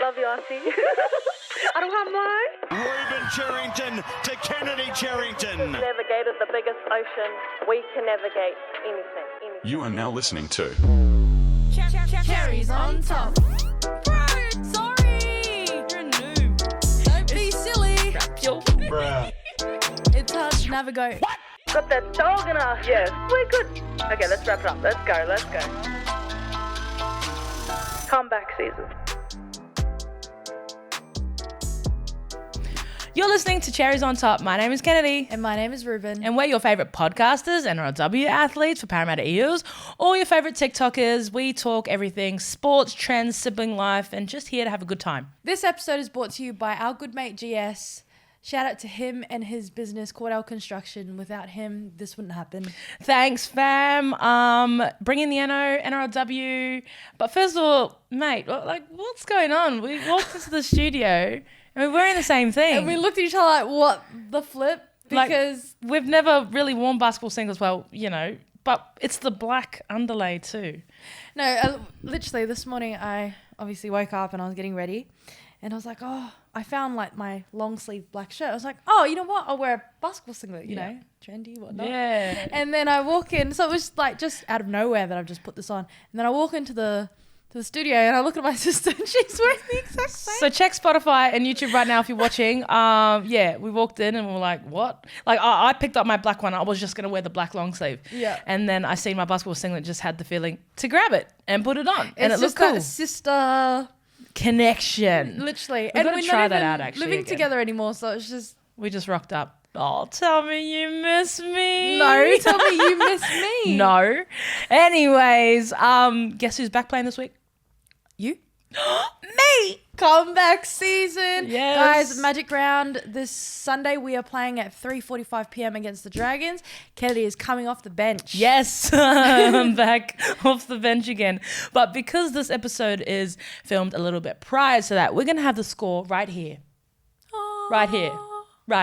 Love you, Aussie. Rueben Cherrington to Kennedy Cherrington. Navigated the biggest ocean. We can navigate anything. You are now listening to Cherries on top. Bro, sorry. You're a noob. Don't be silly. Bruh. It's hard to navigate. What? Got that dog in us. Yes, we're good. Okay, let's wrap it up. Let's go. Comeback season. You're listening to Cherries on Top. My name is Kennedy. And my name is Rueben. And we're your favourite podcasters, NRLW athletes for Parramatta Eels, all your favourite TikTokers. We talk everything, sports, trends, sibling life, and just here to have a good time. This episode is brought to you by our good mate GS. Shout out to him and his business, Cordell Construction. Without him, this wouldn't happen. Thanks, fam. Bringing the NRLW. But first of all, mate, what's going on? We walked into the studio and we're wearing the same thing. And we looked at each other like, what the flip? Because we've never really worn basketball singles, but it's the black underlay too. No, literally this morning I obviously woke up and I was getting ready and I was like, I found like my long sleeve black shirt. I was like, you know what? I'll wear a basketball singlet, you know, trendy, whatnot. Yeah. And then I walk in. So it was like just out of nowhere that I've just put this on. And then I walk into the studio and I look at my sister and she's wearing the exact same. So check Spotify and YouTube right now if you're watching. We walked in and we were like, what? Like I picked up my black one. I was just going to wear the black long sleeve. Yeah. And then I seen my basketball singlet, just had the feeling to grab it and put it on. And it looked cool. Sister connection. Literally. We're going to try that out actually. Living together anymore. So it's just. We just rocked up. Oh, tell me you miss me. No, tell me you miss me. No. Anyways, guess who's back playing this week? You? Me! Comeback season. Yes. Guys, Magic Round this Sunday. We are playing at 3:45 p.m. against the Dragons. Kennedy is coming off the bench. Yes, I'm back off the bench again. But because this episode is filmed a little bit prior to that, we're going to have the score right here. Right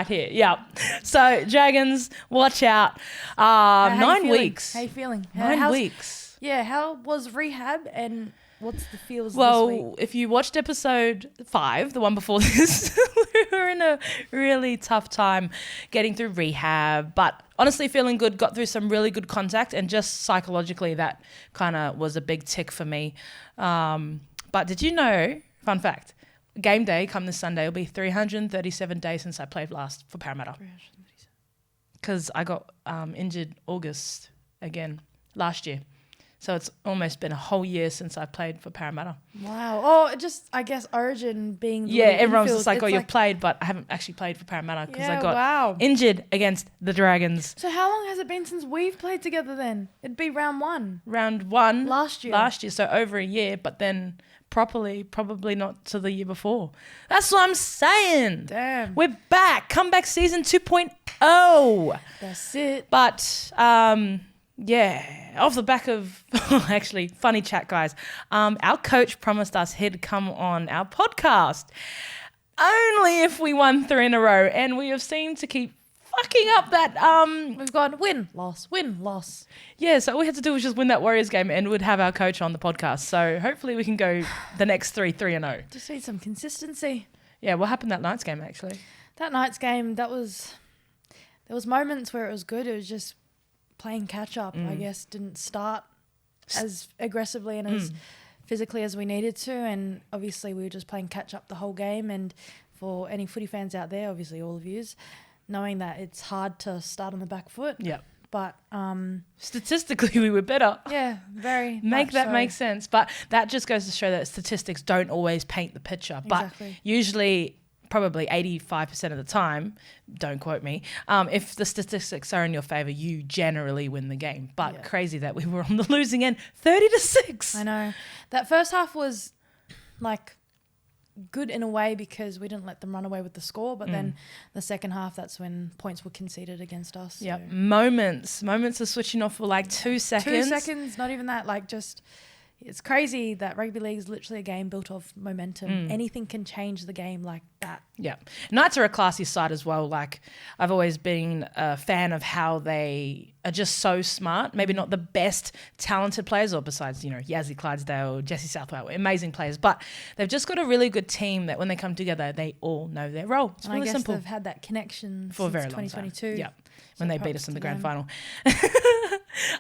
here. Yeah. So, Dragons, watch out. 9 weeks. How you feeling? 9 weeks. Yeah, how was rehab and what's the feels this week? Well, if you watched episode 5, the one before this, we were in a really tough time getting through rehab, but honestly feeling good, got through some really good contact, and just psychologically that kind of was a big tick for me. But did you know, fun fact, game day come this Sunday will be 337 days since I played last for Parramatta. Because I got injured August again last year. So it's almost been a whole year since I played for Parramatta. Wow. I guess Origin being the everyone's infield, just like, you've played, but I haven't actually played for Parramatta because I got injured against the Dragons. So how long has it been since we've played together then? It'd be round 1. Round 1. Last year, so over a year, but then properly, probably not to the year before. That's what I'm saying. Damn. We're back. Comeback season 2.0. That's it. But, off the back of, actually, funny chat, guys. Our coach promised us he'd come on our podcast only if we won 3 in a row, and we have seemed to keep fucking up that. We've gone win, loss. Yeah, so all we had to do was just win that Warriors game, and we'd have our coach on the podcast. So hopefully we can go the next 3-0. Just need some consistency. Yeah, what happened that night's game actually? That night's game, there was moments where it was good. It was just playing catch up, I guess, didn't start as aggressively and as physically as we needed to, and obviously we were just playing catch up the whole game. And for any footy fans out there, obviously all of yous, knowing that it's hard to start on the back foot. Yeah. But statistically we were better. Yeah, very make that so. make sense. But that just goes to show that statistics don't always paint the picture. Exactly. But usually, probably 85% of the time, don't quote me, if the statistics are in your favour, you generally win the game. But crazy that we were on the losing end, 30-6. I know. That first half was like good in a way because we didn't let them run away with the score, but then the second half, that's when points were conceded against us. Yeah, so. moments of switching off for like 2 seconds. 2 seconds, not even that, like just... it's crazy that rugby league is literally a game built off momentum. Anything can change the game like that. Yeah. Knights are a classy side as well. Like, I've always been a fan of how they are just so smart. Maybe not the best talented players, or besides, Yazzie Clydesdale, Jesse Southwell, amazing players. But they've just got a really good team that when they come together, they all know their role. It's And really I guess simple. they've had that connection For a since very long 2022. time. Yeah. When they beat props us in to the grand them.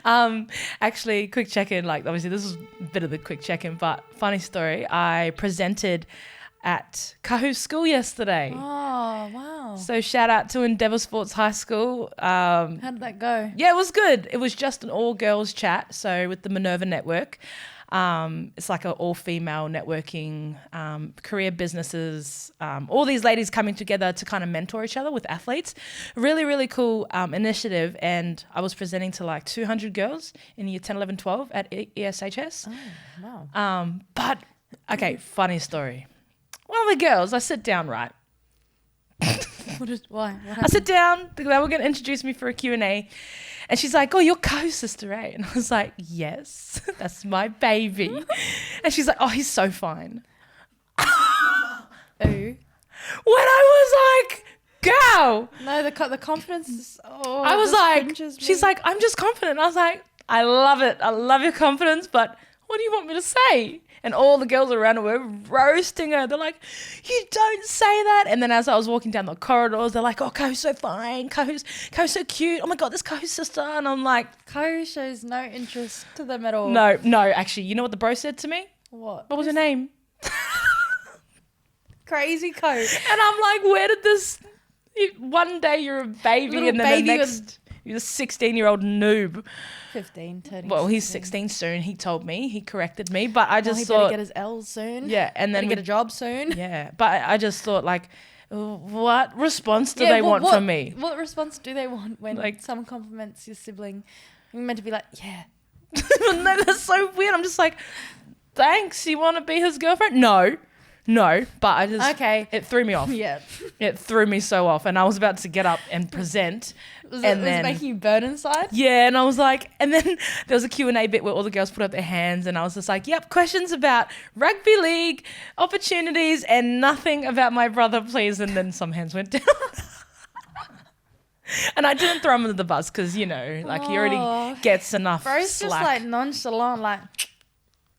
final. Actually, quick check-in. Like, obviously, this is a bit of the quick check-in, but funny story. I presented at Kahu's school yesterday. Oh, wow. So shout out to Endeavour Sports High School. How did that go? Yeah, it was good. It was just an all-girls chat. So with the Minerva Network. It's like an all-female networking, career businesses, all these ladies coming together to kind of mentor each other with athletes. Really, really cool initiative. And I was presenting to like 200 girls in year 10, 11, 12 at ESHS. Oh, wow. But, okay, funny story. One of the girls, I sit down, right? Why? What I happened? sit down, they were going to introduce me for a Q&A. And she's like, oh, you're co-sister, eh? And I was like, yes, that's my baby. And she's like, oh, he's so fine. Ooh. When I was like, girl, No, the confidence is... Oh, I was this like, cringes me. she's like, I'm just confident. I was like, I love it. I love your confidence, but what do you want me to say? And all the girls around her were roasting her. They're like, you don't say that. And then as I was walking down the corridors, they're like, oh, Ko's so fine. Ko's so cute. Oh, my God, this Ko's sister. And I'm like, Ko shows no interest to them at all. no, actually, you know what the bro said to me? What? What was her name? Crazy Ko. And I'm like, where did this... One day you're a baby Little and then baby the next... You're a 16-year-old noob. 15, turning Well, he's 16. 16 soon. He told me. He corrected me. But I Well, just he thought... better get his L's soon. yeah, and then... Better get a job soon. Yeah, but I just thought, like, what response do they want from me? What response do they want when Like- someone compliments your sibling? You're meant to be like, yeah. No, that's so weird. I'm just like, thanks. You want to be his girlfriend? No. But I just... Okay. It threw me off. Yeah. It threw me so off. And I was about to get up and present. Was and it then... making you burn inside? Yeah, and I was like, and then there was a Q&A bit where all the girls put up their hands and I was just like, yep, questions about rugby league, opportunities, and nothing about my brother, please. And then some hands went down. And I didn't throw him under the bus because, he already gets enough Bro's slack. just like nonchalant, like,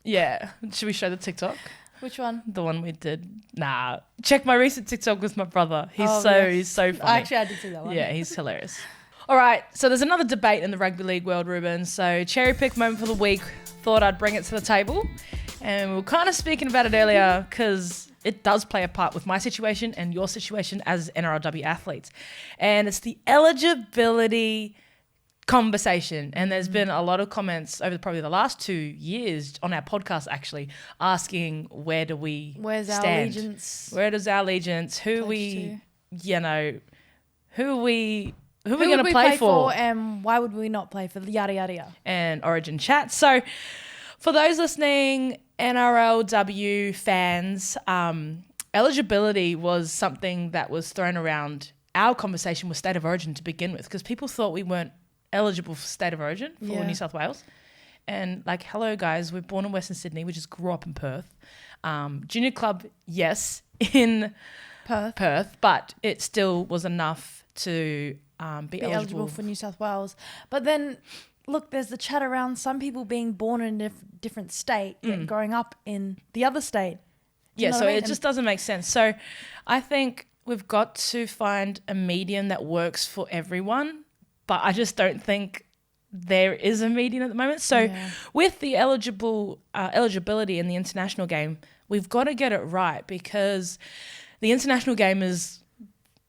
Yeah. Should we show the TikTok? which one? The one we did? Nah. Check my recent TikTok with my brother. He's yes. so funny. Actually, I did see that one. Yeah, he's hilarious. All right, so there's another debate in the rugby league world, Ruben. So cherry pick moment for the week. Thought I'd bring it to the table. And we were kind of speaking about it earlier because it does play a part with my situation and your situation as NRLW athletes. And it's the eligibility conversation. And there's been a lot of comments over probably the last 2 years on our podcast actually asking where's Where's our stand? allegiance? Where does our allegiance? Who we Who we going would to play for? and why would we not play for? Yada, yada, yada. And Origin chat. So for those listening, NRLW fans, eligibility was something that was thrown around our conversation with State of Origin to begin with because people thought we weren't eligible for State of Origin for Yeah. New South Wales. And like, hello guys, we're born in Western Sydney. We just grew up in Perth. Junior club, yes, in Perth, but it still was enough to be eligible for New South Wales. But then, look, there's the chat around some people being born in a different state yet growing up in the other state. Do you Yeah, know so what I mean? it just doesn't make sense. So I think we've got to find a medium that works for everyone, but I just don't think there is a medium at the moment. So with the eligibility in the international game, we've got to get it right because the international game is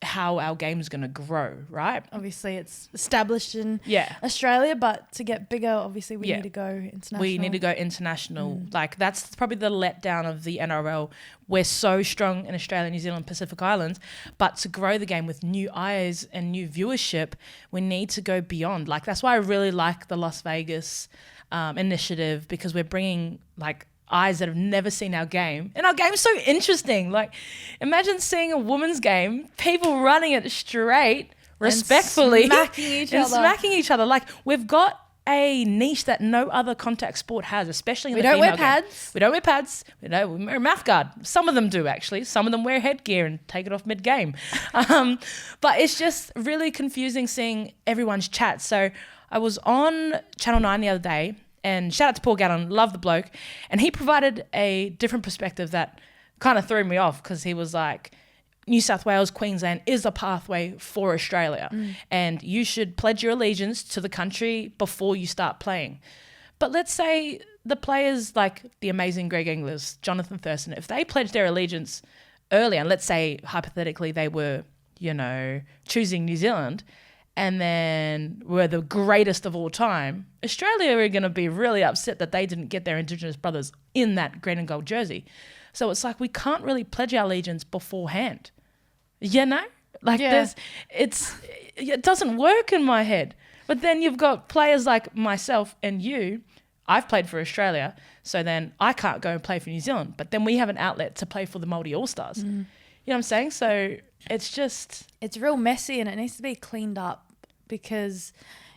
how our game is going to grow, right? Obviously, it's established in Yeah. Australia, but to get bigger, obviously, we Yeah. need to go international. We need to go international. Like, that's probably the letdown of the NRL. We're so strong in Australia, New Zealand, Pacific Islands, but to grow the game with new eyes and new viewership, we need to go beyond. Like, that's why I really like the Las Vegas initiative because we're bringing, like, eyes that have never seen our game. And our game's so interesting. Like, imagine seeing a women's game, people running it straight, respectfully. smacking each other. Smacking each other. Like, we've got a niche that no other contact sport has, especially in We the don't wear female game. pads. We don't wear pads. We wear a mouth guard. Some of them do, actually. Some of them wear headgear and take it off mid-game. But it's just really confusing seeing everyone's chat. So I was on Channel 9 the other day, and shout out to Paul Gannon, love the bloke, and he provided a different perspective that kind of threw me off, because he was like, New South Wales, Queensland is a pathway for Australia, and you should pledge your allegiance to the country before you start playing. But let's say the players like the amazing Greg Inglis, Jonathan Thurston, if they pledge their allegiance earlier, and let's say hypothetically they were, choosing New Zealand, and then were the greatest of all time, Australia are going to be really upset that they didn't get their Indigenous brothers in that green and gold jersey. So it's like we can't really pledge our allegiance beforehand. It doesn't work in my head. But then you've got players like myself and you. I've played for Australia, so then I can't go and play for New Zealand. But then we have an outlet to play for the Māori All-Stars. You know what I'm saying? So it's real messy, and it needs to be cleaned up, because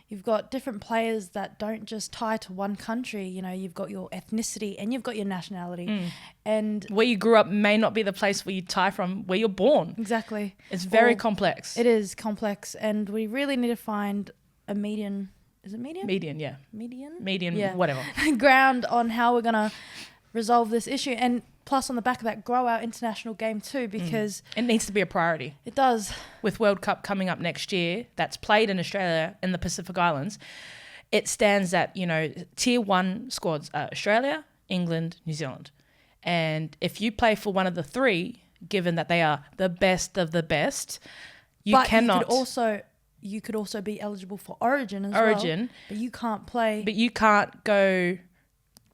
you've got different players that don't just tie to one country. You've got your ethnicity and you've got your nationality. And where you grew up may not be the place where you tie from where you're born. Exactly. It's very complex. It is complex, and we really need to find a median. Is it median? Median, yeah. Median, yeah. Whatever. Ground on how we're going to resolve this issue. And plus, on the back of that, grow our international game too, because it needs to be a priority. It does. With World Cup coming up next year, that's played in Australia in the Pacific Islands, it stands that, tier 1 squads are Australia, England, New Zealand. And if you play for one of the three, given that they are the best of the best, you could also be eligible for Origin as well. But you can't play. But you can't go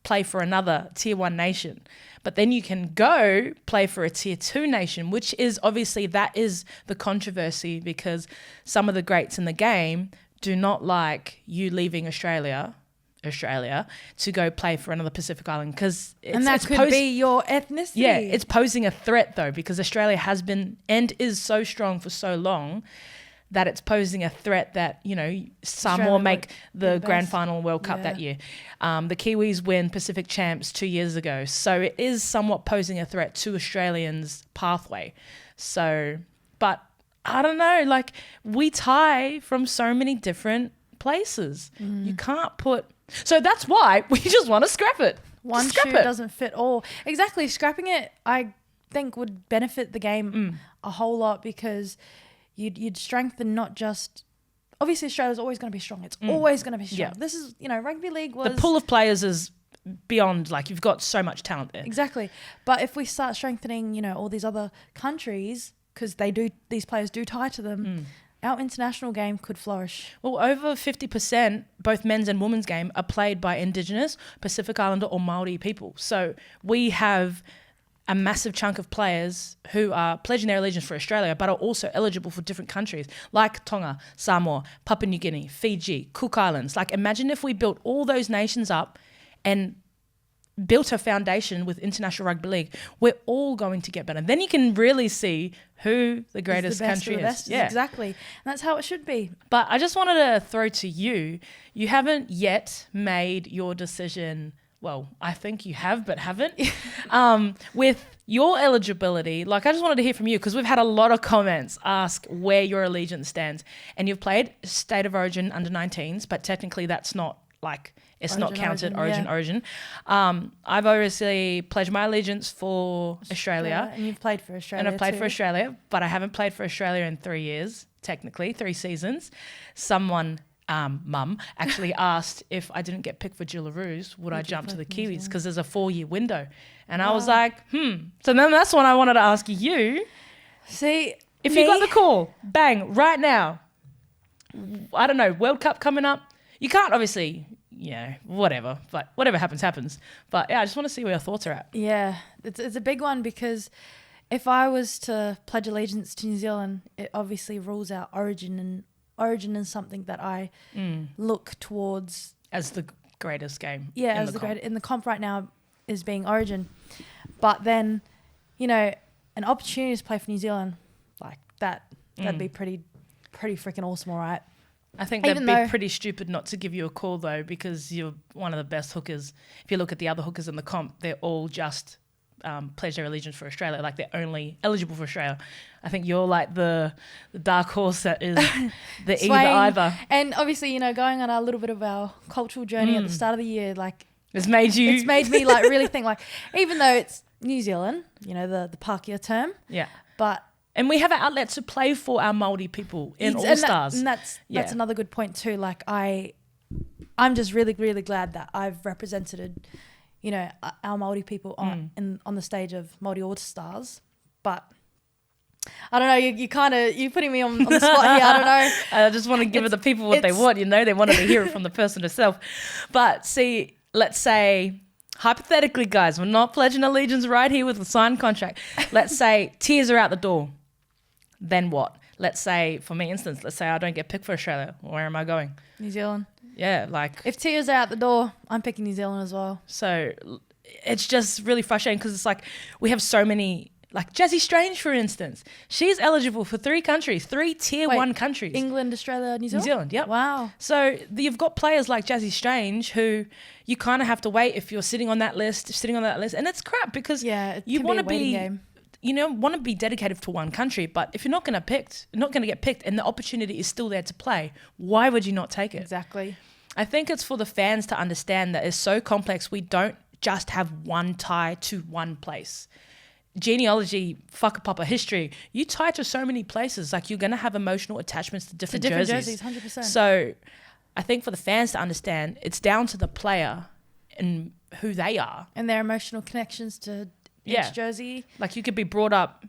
play for another tier 1 nation. But then you can go play for a tier 2 nation, which is obviously, that is the controversy, because some of the greats in the game do not like you leaving Australia to go play for another Pacific Island, because that could be your ethnicity. Yeah, it's posing a threat though, because Australia has been and is so strong for so long that it's posing a threat that, Samoa make the grand final World Cup that year. The Kiwis win Pacific Champs 2 years ago. So it is somewhat posing a threat to Australians' pathway. So, but I don't know, we tie from so many different places. You can't put... So that's why we just want to scrap it. One shoe doesn't fit all. Exactly. Scrapping it, I think, would benefit the game a whole lot, because... You'd strengthen not just... Obviously, Australia's always going to be strong. It's always going to be strong. Yeah. This is, rugby league was... The pool of players is beyond, you've got so much talent there. Exactly. But if we start strengthening, all these other countries, because these players do tie to them, our international game could flourish. Well, over 50%, both men's and women's game, are played by Indigenous, Pacific Islander or Māori people. So we have... a massive chunk of players who are pledging their allegiance for Australia but are also eligible for different countries like Tonga, Samoa, Papua New Guinea, Fiji, Cook Islands. Imagine if we built all those nations up and built a foundation with International Rugby League. We're all going to get better. Then you can really see who the greatest country is. Yeah. Exactly. And that's how it should be. But I just wanted to throw to you, you haven't yet made your decision. Well, I think you have, but haven't. With your eligibility, I just wanted to hear from you, because we've had a lot of comments ask where your allegiance stands. And you've played State of Origin under 19s, but technically that's not it's not counted Origin. I've obviously pledged my allegiance for Australia. And you've played for Australia. And I've played for Australia, but I haven't played for Australia in 3 years, technically, 3 seasons. Someone... Mum actually asked if I didn't get picked for Jillaroos, would I jump to the Kiwis, because there's a 4-year window. And I was like, So then that's when I wanted to ask you. See, if you got the call, bang, right now, I don't know, World Cup coming up, you can't obviously, whatever, but whatever happens, happens. But yeah, I just want to see where your thoughts are at. Yeah, it's a big one, because if I was to pledge allegiance to New Zealand, it obviously rules out Origin, and Origin is something that I look towards as the greatest game. Yeah, as the greatest in the comp right now is being Origin. But then, an opportunity to play for New Zealand that'd be pretty freaking awesome, all right. I think they'd Even be though- pretty stupid not to give you a call though, because you're one of the best hookers. If you look at the other hookers in the comp, they're all just pledge their allegiance for Australia. Like they're only eligible for Australia. I think you're like the dark horse that is the Swaying. either. And obviously, you know, going on a little bit of our cultural journey at the start of the year, like It's made you. it's made me like really think, like, even though it's New Zealand, you know, the Pākehā term, Yeah. but And we have an outlet to play for our Māori people in All and Stars. that's Yeah. another good point too. Like I'm just really, really glad that I've represented, you know, our Māori people on the stage of Māori All Stars. But I don't know, you're putting me on the spot here. I don't know. I just want to give the people what they want, you know, they wanted to hear it from the person herself. But see, let's say, hypothetically, guys, we're not pledging allegiance right here with a signed contract. Let's say tears are out the door. Then what? Let's say, for me, instance, let's say I don't get picked for Australia. Where am I going? New Zealand. Yeah, like, If tears are out the door, I'm picking New Zealand as well. so it's just really frustrating because it's like we have so many, like Jessie Strange, for instance. She's eligible for 3 countries, 3 tier Wait, 1 countries. England, Australia, New New Zealand? Zealand, yep. Wow. So you've got players like Jessie Strange who you kind of have to wait if you're sitting on that list, and it's crap because Yeah, it you can be want a to waiting be, game. you know, want to be dedicated to one country. But if you're not going to get picked, and the opportunity is still there to play, why would you not take it? Exactly. I think it's for the fans to understand that it's so complex. We don't just have one tie to one place. Genealogy, papa history, you tie to so many places. Like you're going to have emotional attachments to different jerseys. 100%. So I think for the fans to understand, it's down to the player and who they are. And their emotional connections to Yeah. each jersey. Like you could be brought up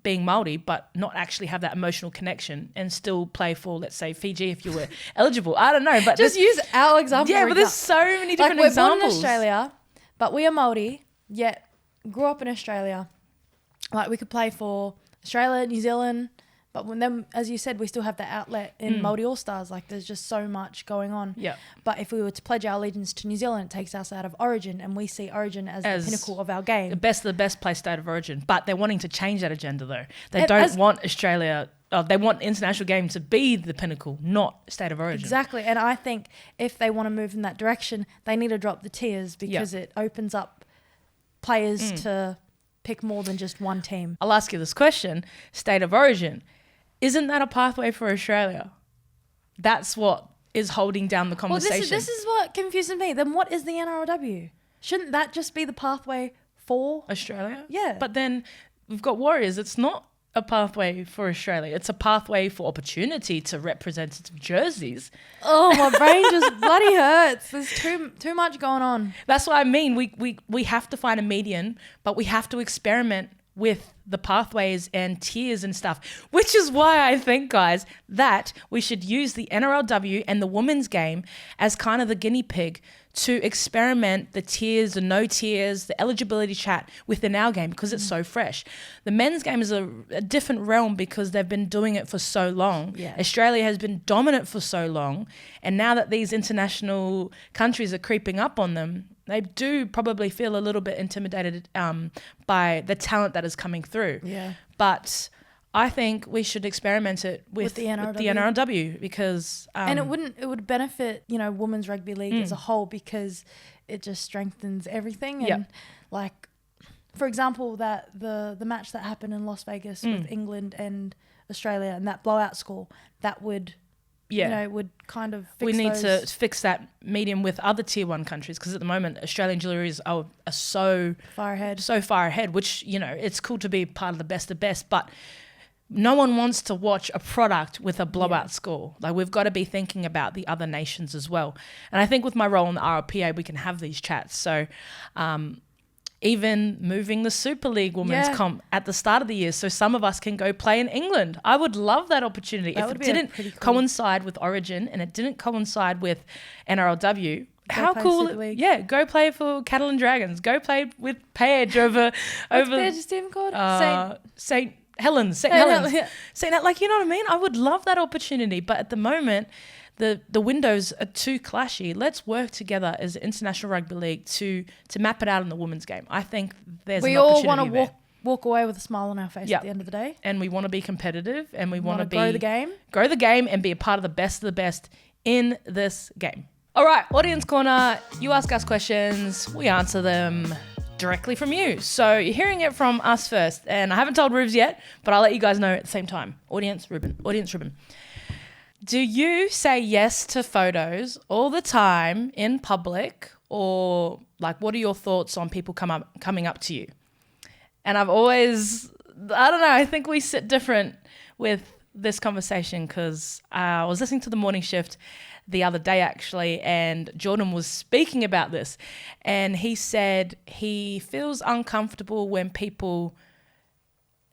being Māori, but not actually have that emotional connection and still play for, let's say, Fiji if you were eligible. I don't know, but Just use our example. yeah, for but there's example. so many different we're examples. born in Australia, but we are Māori, yet grew up in Australia. Like we could play for Australia, New Zealand, but then, as you said, we still have that outlet in Māori All Stars. Like there's just so much going on. Yeah. But if we were to pledge our allegiance to New Zealand, it takes us out of Origin, and we see Origin as the pinnacle of our game. The best place state of origin. But they're wanting to change that agenda though. They And don't want Australia. They want international game to be the pinnacle, not state of origin. Exactly. And I think if they want to move in that direction, they need to drop the tiers because it opens up players to pick more than just one team. I'll ask you this question: state of origin, isn't that a pathway for Australia? That's what is holding down the Well, conversation. this is what confuses me. Then what is the NRLW? Shouldn't that just be the pathway for? Australia? Yeah. But then we've got Warriors. It's not a pathway for Australia. It's a pathway for opportunity to representative jerseys. Oh, my brain just bloody hurts. There's too much going on. That's what I mean. We have to find a median, but we have to experiment with the pathways and tiers and stuff, which is why I think, guys, that we should use the NRLW and the women's game as kind of the guinea pig to experiment the tiers, the no tiers, the eligibility chat within our game because it's so fresh. The men's game is a different realm because they've been doing it for so long. Yeah. Australia has been dominant for so long. And now that these international countries are creeping up on them, they do probably feel a little bit intimidated by the talent that is coming through. Yeah. But I think we should experiment it with the NRLW because And it would benefit, you know, women's rugby league as a whole because it just strengthens everything. And like, for example, that the match that happened in Las Vegas with England and Australia and that blowout score, that would, you know, would kind of fix we need those. to fix that medium with other tier 1 countries because at the moment Australian jewelleries are so far ahead, which, you know, it's cool to be part of the best, but no one wants to watch a product with a blowout score. Like we've got to be thinking about the other nations as well. And I think with my role in the RLPA, we can have these chats. So even moving the Super League women's comp at the start of the year so some of us can go play in England. I would love that opportunity. That if would it be didn't pretty cool. coincide with Origin and it didn't coincide with NRLW, how play cool. Super League. Yeah, go play for Catalan Dragons. Go play with Page over What's Page's team called? St. Helens. Yeah. Saying that, like, you know what I mean? I would love that opportunity. But at the moment, the windows are too clashy. Let's work together as an international rugby league to map it out in the women's game. I think there's We an all opportunity want to walk away with a smile on our face Yep. at the end of the day. And we want to be competitive, and we want to grow the game. Grow the game and be a part of the best in this game. All right, Audience Corner. You ask us questions. We answer them directly from you. So you're hearing it from us first. And I haven't told Rubes yet, but I'll let you guys know at the same time. Audience Rueben. Do you say yes to photos all the time in public, or like what are your thoughts on people coming up to you? And I've always, I don't know, I think we sit different with this conversation because I was listening to the morning shift the other day actually, and Jordan was speaking about this, and he said he feels uncomfortable when people,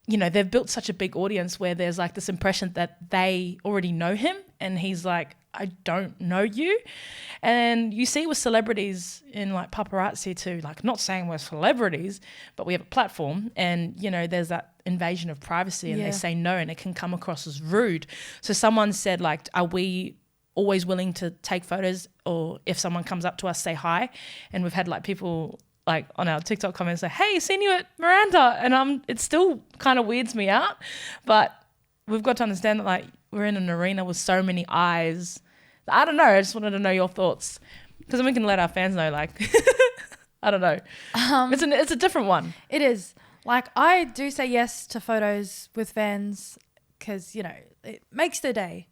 you know, they've built such a big audience where there's like this impression that they already know him, and he's like, I don't know you. And you see with celebrities in like paparazzi too, like not saying we're celebrities, but we have a platform, and you know, there's that invasion of privacy, and they say no, and it can come across as rude. So someone said like, are we always willing to take photos, or if someone comes up to us, say hi? And we've had like people like on our TikTok comments say, hey, seen you at Miranda, and it still kind of weirds me out, but we've got to understand that like we're in an arena with so many eyes. I don't know, I just wanted to know your thoughts, because then we can let our fans know, like I don't know, it's a different one. It is. Like, I do say yes to photos with fans because, you know, it makes their day,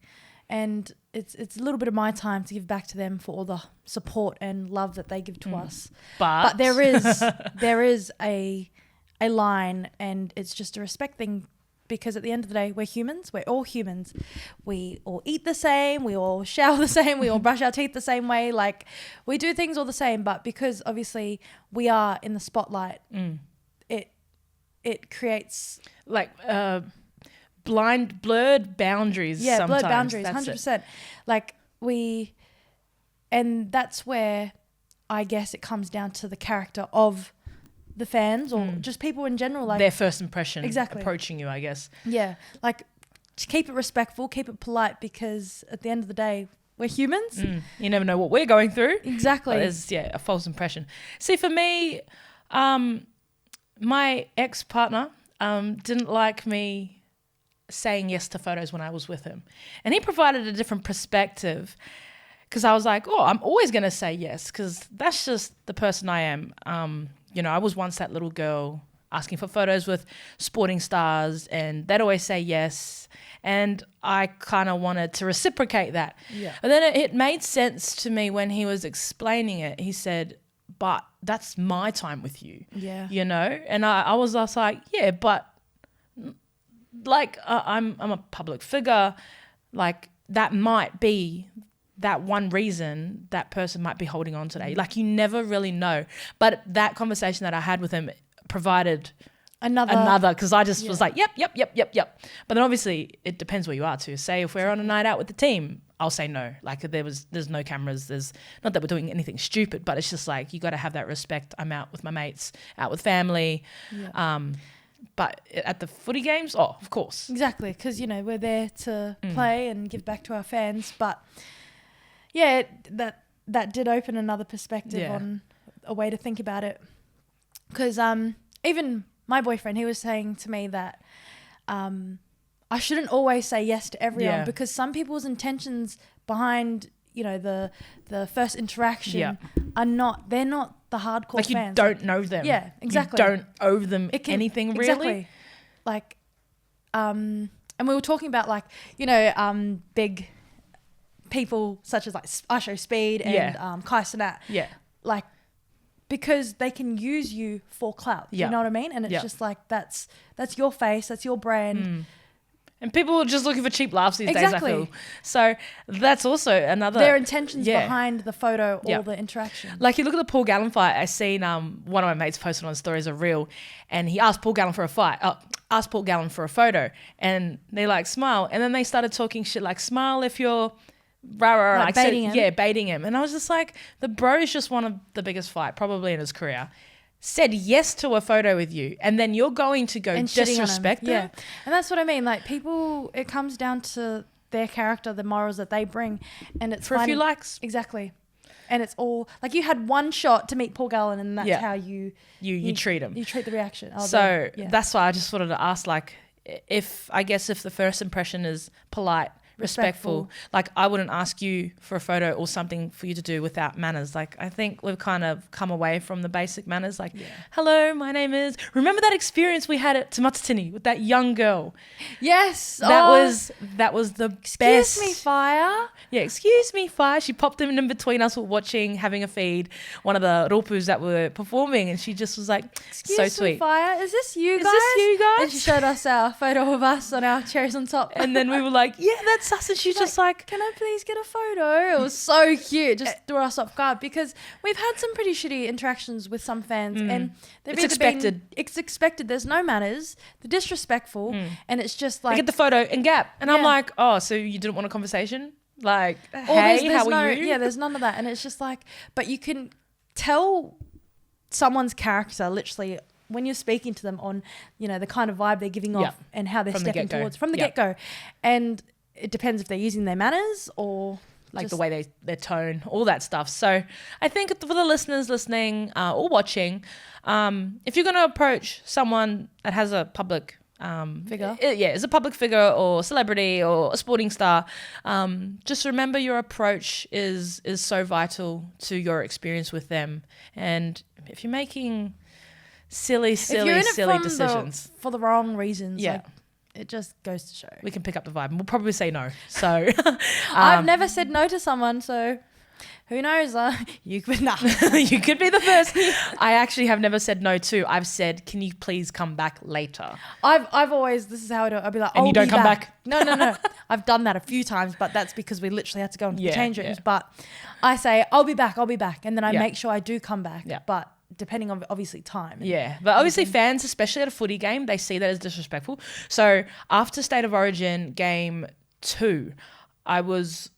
and it's a little bit of my time to give back to them for all the support and love that they give to us. But there is a line, and it's just a respect thing, because at the end of the day, we're humans. We're all humans. We all eat the same. We all shower the same. We all brush our teeth the same way. Like, we do things all the same, but because obviously we are in the spotlight, it creates like blurred boundaries. Yeah, sometimes. blurred boundaries, That's 100%. it. Like and that's where I guess it comes down to the character of the fans, or just people in general. Like their first impression Exactly. approaching you, I guess. Yeah, like to keep it respectful, keep it polite, because at the end of the day, we're humans. You never know what we're going through. Exactly. But there's a false impression. See, for me, my ex-partner didn't like me saying yes to photos when I was with him. And he provided a different perspective, because I was like, oh, I'm always going to say yes, because that's just the person I am. You know, I was once that little girl asking for photos with sporting stars, and they'd always say yes. And I kind of wanted to reciprocate that. Yeah. And then it made sense to me when he was explaining it. He said, but that's my time with you. Yeah. You know? And I was just like, yeah, but like I'm a public figure. Like that might be that one reason that person might be holding on today. Like you never really know. But that conversation that I had with him provided another, because I just was like, yep. But then obviously it depends where you are too. Say if we're on a night out with the team, I'll say no. Like there's no cameras. There's not that we're doing anything stupid, but it's just like you got to have that respect. I'm out with my mates, out with family. Yeah. But at the footy games, oh, of course. Exactly, because, you know, we're there to play and give back to our fans. But yeah, that did open another perspective on a way to think about it. Because even my boyfriend, he was saying to me that I shouldn't always say yes to everyone, because some people's intentions behind, you know, the first interaction they're not the hardcore like fans. You don't know them. Yeah, exactly. You don't owe them anything really. Exactly. Like, and we were talking about, like, you know, big people such as like Isho Speed and Kai Cenat. Yeah. Like, because they can use you for clout. You know what I mean? And it's just like, that's your face, that's your brand. And people are just looking for cheap laughs these days, I feel. So that's also another... Their intentions behind the photo or the interaction. Like, you look at the Paul Gallen fight, I seen one of my mates posted on stories a reel, and he asked Paul Gallen for a photo, and they like smile, and then they started talking shit like, smile if you're... Like baiting him. Yeah, baiting him. And I was just like, the bro's just won the biggest fight probably in his career. Said yes to a photo with you, and then you're going to go disrespect them. Yeah, and that's what I mean. Like, people, it comes down to their character, the morals that they bring, and it's for a few likes. Exactly. and it's all like you had one shot to meet Paul Gallen, and that's Yeah. how you treat them. You treat the reaction. That's why I just wanted to ask, like, if the first impression is polite, respectful, like I wouldn't ask you for a photo or something for you to do without manners. Like I think we've kind of come away from the basic manners, like hello, my name is, remember that experience we had at Tamatini with that young girl? Yes, that was the best. Excuse me, Fire. Yeah, excuse me, Fire. She popped in between us, watching, having a feed, one of the ropus that were performing, and she just was like, Excuse so me, sweet. Fire. Is this you guys? Is this you guys? And she showed us our photo of us on our cherries on top. And then we were like, yeah, that's us. And she's just like, can I please get a photo? It was so cute. Just threw us off guard because we've had some pretty shitty interactions with some fans, and they've It's either expected. it's expected. There's no manners. They're disrespectful, and it's just I like get the photo and gap. And I'm Yeah. like, oh, so you didn't want a conversation? Like, or hey, there's how no, are you? Yeah, there's none of that, and it's just like, but you can tell someone's character literally when you're speaking to them on, the kind of vibe they're giving off and how they're From the stepping get-go. towards from the Yeah. get-go. And it depends if they're using their manners or like just, the way their tone, all that stuff. So I think for the listeners listening or watching, if you're going to approach someone that has a public Figure. is a public figure or celebrity or a sporting star, just remember your approach is so vital to your experience with them. And if you're making silly if you're in it from decisions, for the wrong reasons, Yeah. like, it just goes to show. we can pick up the vibe, and we'll probably say no. So I've never said no to someone, so who knows? You could you could be the first. I actually have never said no to. I've said, can you please come back later? I've always, this is how I do it. I'll be like, And you I'll don't be come back? No. I've done that a few times, but that's because we literally had to go into the change rooms. Yeah. But I say, I'll be back. And then I Yeah. make sure I do come back. Yeah. But depending on obviously time. Yeah, but obviously fans, especially at a footy game, they see that as disrespectful. So after State of Origin game 2, I was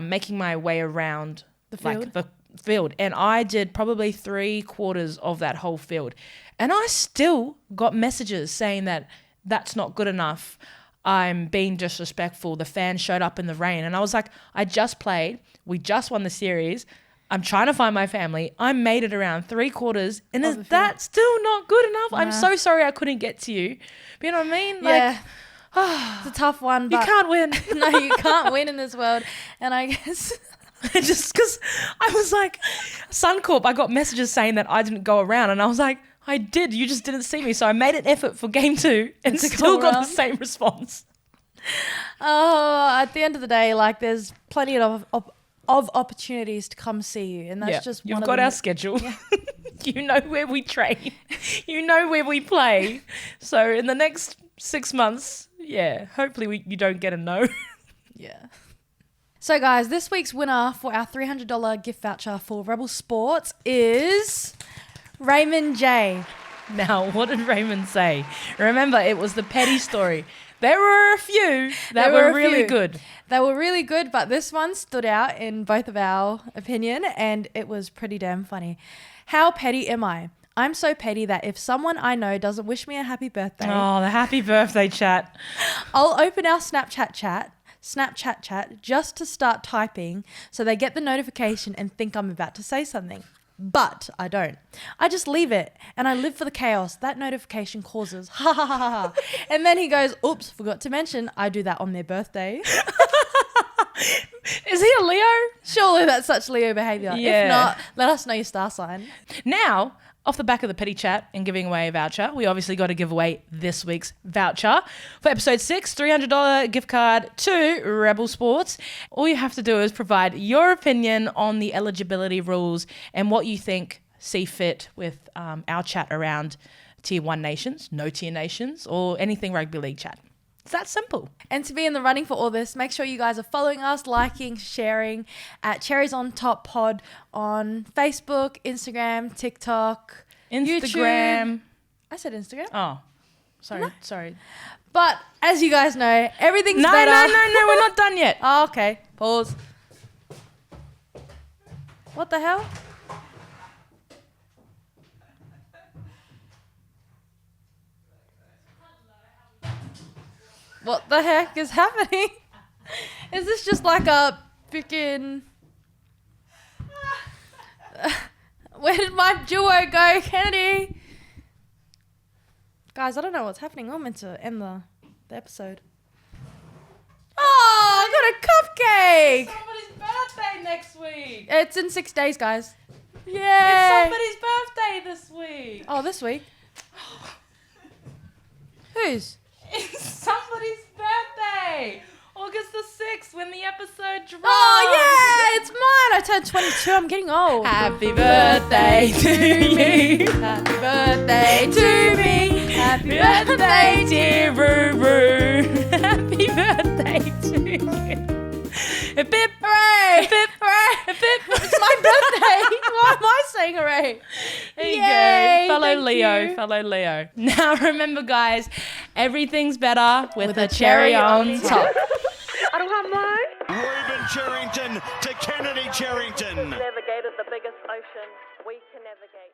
making my way around The field? the field, and I did probably 3/4 of that whole field, and I still got messages saying that that's not good enough. I'm being disrespectful. The fans showed up in the rain, and I was like, I just played. We just won the series. I'm trying to find my family. I made it around 3/4, and is that still not good enough? I'm so sorry I couldn't get to you. But you know what I mean? Like, It's a tough one. you But can't win. no, you can't win in this world. And I guess Just because I was like, Suncorp, I got messages saying that I didn't go around, and I was like, I did. You just didn't see me. So I made an effort for game 2 and To still go got around. the same response. at the end of the day, like there's plenty of opportunities to come see you, and that's just You've one of got them. our schedule. You know where we train. You know where we play. So in the next 6 months, hopefully you don't get a no. Yeah. So guys, this week's winner for our $300 gift voucher for Rebel Sports is Raymond J. Now, what did Raymond say? Remember, it was the petty story. There were a few that were really good. They were really good, but this one stood out in both of our opinion, and it was pretty damn funny. How petty am I? I'm so petty that if someone I know doesn't wish me a happy birthday, Oh, the happy birthday chat. I'll open our Snapchat chat just to start typing so they get the notification and think I'm about to say something. But I don't. I just leave it and I live for the chaos that notification causes. Ha ha ha ha ha. And then he goes, oops, forgot to mention I do that on their birthday. Is he a Leo? Surely that's such Leo behavior. Yeah. If not, let us know your star sign. Now, off the back of the petty chat and giving away a voucher, we obviously got to give away this week's voucher for episode 6, $300 gift card to Rebel Sports. All you have to do is provide your opinion on the eligibility rules and what you think see fit with our chat around Tier 1 nations, no tier nations, or anything rugby league chat. It's that simple. And to be in the running for all this, make sure you guys are following us, liking, sharing at Cherries On Top Pod on Facebook, Instagram, TikTok, Instagram. YouTube. I said Instagram. Oh, sorry. But as you guys know, everything's No, better. no, we're not done yet. Oh, okay. Pause. What the hell? What the heck is happening? Is this just like a freaking... Where did my duo go, Kennedy? Guys, I don't know what's happening. I'm meant to end the episode. Oh, I got a cupcake. Somebody's birthday next week. It's in 6 days, guys. It's Yeah. somebody's birthday this week. Oh, this week. Whose? It's somebody's birthday. August the 6th when the episode drops. Oh, yeah, it's mine. I turned 22. I'm getting old. Happy birthday to me. Happy birthday to me. Happy birthday, dear Ruru. Happy birthday to you. Hip hip hooray! Hip hip hooray! Hip hip. It's my birthday. Why am I saying hooray? There you Yay, go. Fellow thank Leo, you. fellow Leo. Now remember, guys, everything's better with a cherry cherry on on top. I don't have mine. Rueben Cherrington to Kennedy Cherrington. Navigated the biggest ocean we can navigate.